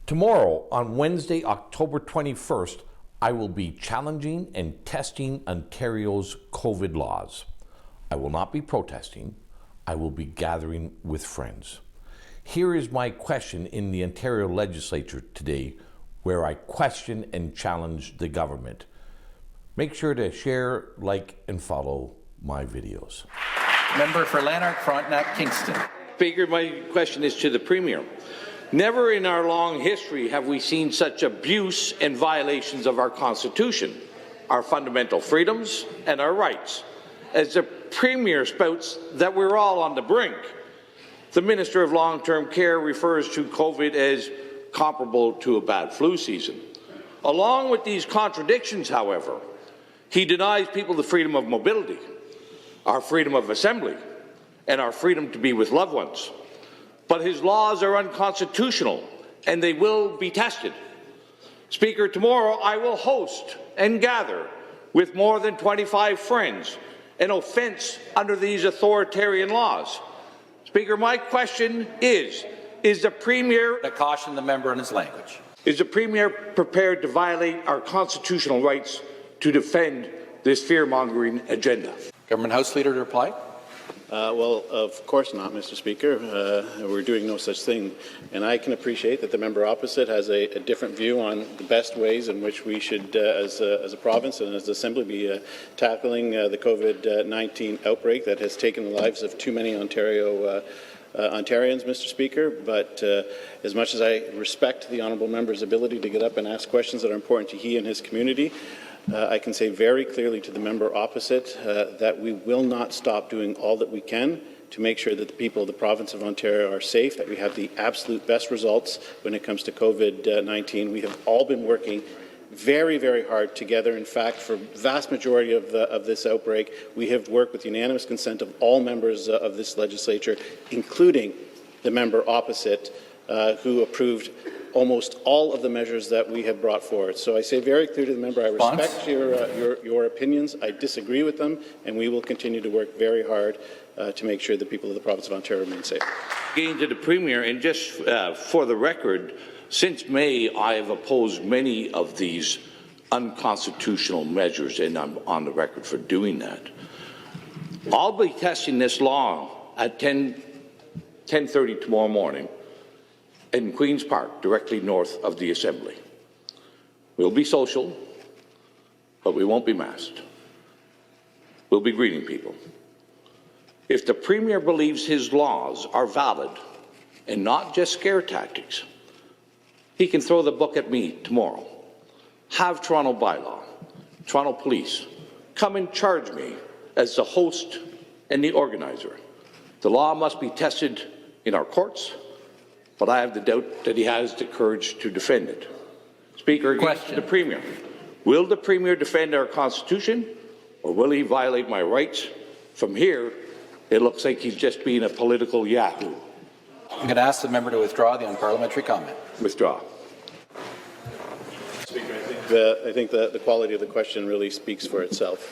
Tomorrow, on Wednesday, October 21st, I will be challenging and testing Ontario's COVID laws. I will not be protesting. I will be gathering with friends. Here is my question in the Ontario Legislature today, where I question and challenge the government. Make sure to share, like, and follow my videos. Member for Lanark, Frontenac, Kingston. Speaker, my question is to the Premier. Never in our long history have we seen such abuse and violations of our Constitution, our fundamental freedoms and our rights. As the Premier spouts that we're all on the brink, the Minister of Long-Term Care refers to COVID as comparable to a bad flu season. Along with these contradictions, however, he denies people the freedom of mobility, our freedom of assembly, and our freedom to be with loved ones. But his laws are unconstitutional, and they will be tested. Speaker, tomorrow I will host and gather with more than 25 friends an offence under these authoritarian laws. Speaker, my question is the Premier... To caution the member in his language. Is the Premier prepared to violate our constitutional rights to defend this fear-mongering agenda? Government House Leader to reply. Well, of course not, Mr. Speaker. We're doing no such thing. And I can appreciate that the member opposite has a different view on the best ways in which we should, as a province and as an assembly, be tackling the COVID-19 outbreak that has taken the lives of too many Ontaриans, Mr. Speaker. But as much as I respect the honourable member's ability to get up and ask questions that are important to he and his community, I can say very clearly to the member opposite that we will not stop doing all that we can to make sure that the people of the province of Ontario are safe, that we have the absolute best results when it comes to COVID-19. We have all been working very, very hard together. In fact, for the vast majority of this outbreak, we have worked with unanimous consent of all members of this legislature, including the member opposite, who approved almost all of the measures that we have brought forward. So I say very clearly to the member, I respect your opinions, I disagree with them, and we will continue to work very hard to make sure the people of the province of Ontario remain safe. Again to the Premier, and just for the record, since May I have opposed many of these unconstitutional measures, and I'm on the record for doing that. I'll be testing this law at 10:30 tomorrow morning in Queen's Park, directly north of the Assembly. We'll be social, but we won't be masked. We'll be greeting people. If the Premier believes his laws are valid and not just scare tactics, he can throw the book at me tomorrow. Have Toronto bylaw, Toronto Police, come and charge me as the host and the organizer. The law must be tested in our courts, but I have the doubt that he has the courage to defend it. Speaker, again to the Premier. Will the Premier defend our Constitution, or will he violate my rights? From here, it looks like he's just being a political yahoo. I'm going to ask the member to withdraw the unparliamentary comment. Withdraw. I think the quality of the question really speaks for itself.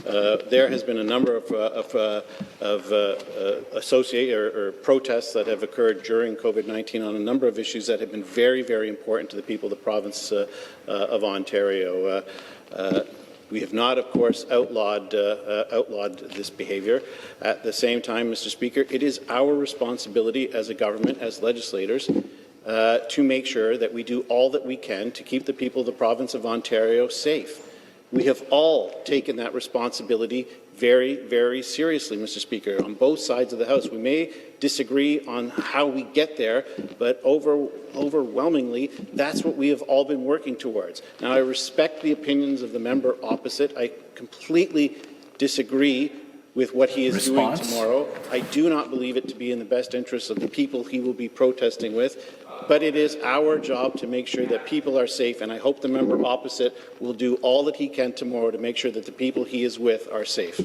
There has been a number of protests that have occurred during COVID-19 on a number of issues that have been very, very important to the people of the province of Ontario. We have not, of course, outlawed this behaviour. At the same time, Mr. Speaker, it is our responsibility as a government, as legislators, to make sure that we do all that we can to keep the people of the province of Ontario safe. We have all taken that responsibility very, very seriously, Mr. Speaker, on both sides of the House. We may disagree on how we get there, but overwhelmingly, that's what we have all been working towards. Now, I respect the opinions of the member opposite. I completely disagree with what he is doing tomorrow. I do not believe it to be in the best interest of the people he will be protesting with, but it is our job to make sure that people are safe, and I hope the member opposite will do all that he can tomorrow to make sure that the people he is with are safe.